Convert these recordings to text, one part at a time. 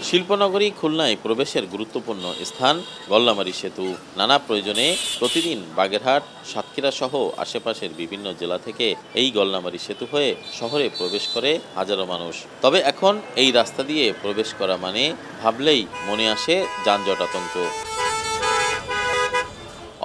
শিল্পনগরী খুলনায় প্রবেশের গুরুত্বপূর্ণ স্থান গল্লামারী সেতু। নানা প্রয়োজনে প্রতিদিন বাগেরহাট, সাতক্ষীরা সহ আশেপাশের বিভিন্ন জেলা থেকে এই গল্লামারী সেতু হয়ে শহরে প্রবেশ করে হাজারো মানুষ। তবে এখন এই রাস্তা দিয়ে প্রবেশ করা মানে ভাবলেই মনে আসে যানজট আতঙ্ক।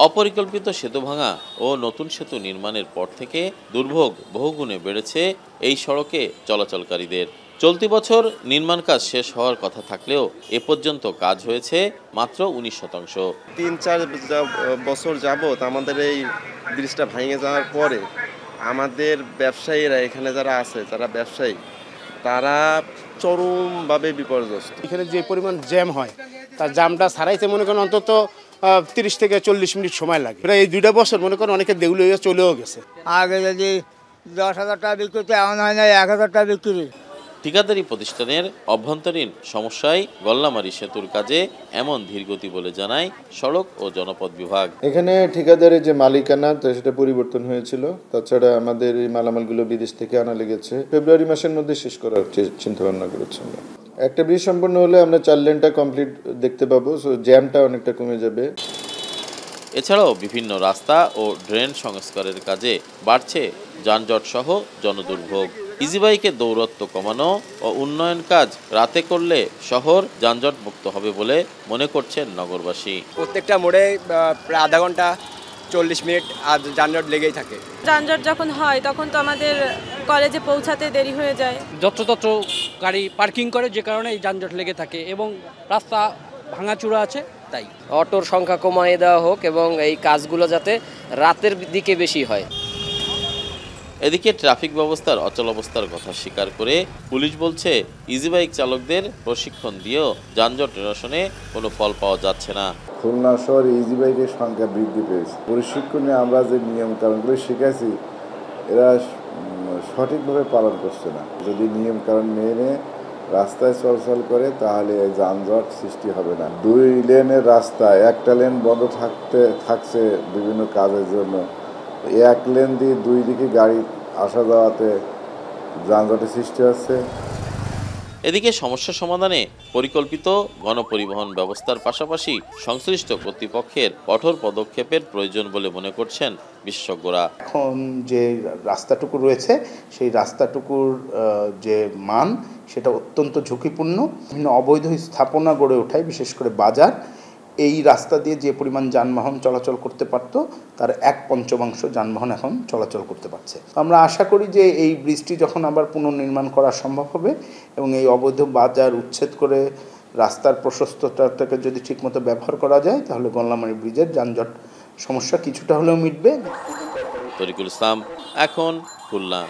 অপরিকল্পিত সেতু ভাঙা ও নতুন সেতু নির্মাণের পর থেকে দুর্ভোগ বহুগুণে বেড়েছে এই সড়কে চলাচলকারীদের। চলতি বছর নির্মাণ কাজ শেষ হওয়ার কথা থাকলেও এ পর্যন্ত কাজ হয়েছে মাত্র 19%। 3-4 বছর যাবত আমাদের এই ব্রিজটা ভেঙে যাওয়ার পরে আমাদের ব্যবসায়ীরা এখানে যারা আছে, যারা ব্যবসায়ী, তারা চরমভাবে বিপর্যস্ত। এখানে যে পরিমাণ জ্যাম হয়, তার জ্যামটা ছাড়াইতে মনে করেন অন্তত 30 থেকে 40 মিনিট সময় লাগে। প্রায় এই 2টা বছর মনে করেন অনেকে দেউলে হয়ে চলেও গেছে। আগে যদি 10,000 টাকা বিক্রি করতে, এমন হয় না 1,000 টাকা বিক্রি। ঠিকাদারি প্রতিষ্ঠানের অভ্যন্তরীণ সমস্যায় গল্লামারী সেতুর কাজে এমন ধীরগতি বলে জানায় সড়ক ও জনপথ বিভাগ। এখানে ঠিকাদারের যে মালিকানা সেটা পরিবর্তন হয়েছিল। তাছাড়া আমাদের এই মালামালগুলো বিদেশ থেকে আনা লেগেছে। ফেব্রুয়ারি মাসের মধ্যে শেষ করার চিন্তা ভাবনা করেছি আমরা। একটা ব্রিজ সম্পন্ন হলে আমরা 4 লেনটা কমপ্লিট দেখতে পাবো, সো জ্যামটা অনেকটা কমে যাবে। এছাড়াও বিভিন্ন রাস্তা ও ড্রেন সংস্কারের কাজে বাড়ছে যানজট সহ জনদুর্ভোগ। ইজিবাইকের দৌরত্ব কমানো ও উন্নয়ন কাজ রাতে করলে শহর যানজট মুক্ত হবে বলে মনে করছেন নগরবাসী। প্রত্যেকটা মোড়ে প্রায় আধা ঘন্টা 40 মিনিট আর যানজট লেগেই থাকে। যানজট যখন হয় তখন তো আমাদের কলেজে পৌঁছাতে দেরি হয়ে যায়। যত্রতত্র গাড়ি পার্কিং করে, যে কারণে এই যানজট লেগে থাকে এবং রাস্তা ভাঙাচূড়া আছে। তাই অটোর সংখ্যা কমিয়ে দেওয়া হোক এবং এই কাজগুলো যাতে রাতের দিকে বেশি হয়। এদিকে ট্রাফিক ব্যবস্থার অচলাবস্থার কথা স্বীকার করে পুলিশ বলছে ইজিবাইক চালকদের প্রশিক্ষণ দিয়েও যানজট নিরসনে কোনো ফল পাওয়া যাচ্ছে না। খুলনা শহরে ইজিবাইকের সংখ্যা বৃদ্ধি পেয়েছে। প্রশিক্ষণে আমরা যে নিয়ম কানুনগুলো শিখেছি এরা সঠিকভাবে পালন করছে না। যদি নিয়ম কানুন মেনে রাস্তায় চলাচল করে তাহলে যানজট সৃষ্টি হবে না। 2 লেনের রাস্তায় একটা লেন বন্ধ থাকছে বিভিন্ন কাজের জন্য। 1 লেন দিয়ে 2 দিকে গাড়ি আসা যাওয়াতে যানজটের সৃষ্টি হচ্ছে। এদিকে সমস্যা সমাধানে পরিকল্পিত গণপরিবহন ব্যবস্থার পাশাপাশি সংশ্লিষ্ট কর্তৃপক্ষের কঠোর পদক্ষেপের প্রয়োজন বলে মনে করছেন বিশেষজ্ঞরা। এখন যে রাস্তাটুকু রয়েছে সেই রাস্তাটুকুর যে মান সেটা অত্যন্ত ঝুঁকিপূর্ণ। বিভিন্ন অবৈধ স্থাপনা গড়ে ওঠায়, বিশেষ করে বাজার, এই রাস্তা দিয়ে যে পরিমাণ যানবাহন চলাচল করতে পারত তার 1/5 যানবাহন এখন চলাচল করতে পারছে। আমরা আশা করি যে এই ব্রিজটি যখন আবার পুনর্নির্মাণ করা সম্ভব হবে এবং এই অবৈধ বাজার উচ্ছেদ করে রাস্তার প্রশস্ততাটাকে যদি ঠিকমতো ব্যবহার করা যায় তাহলে গল্লামারী ব্রিজের যানজট সমস্যা কিছুটা হলেও মিটবে। তরিকুল ইসলাম, এখন খুলনা।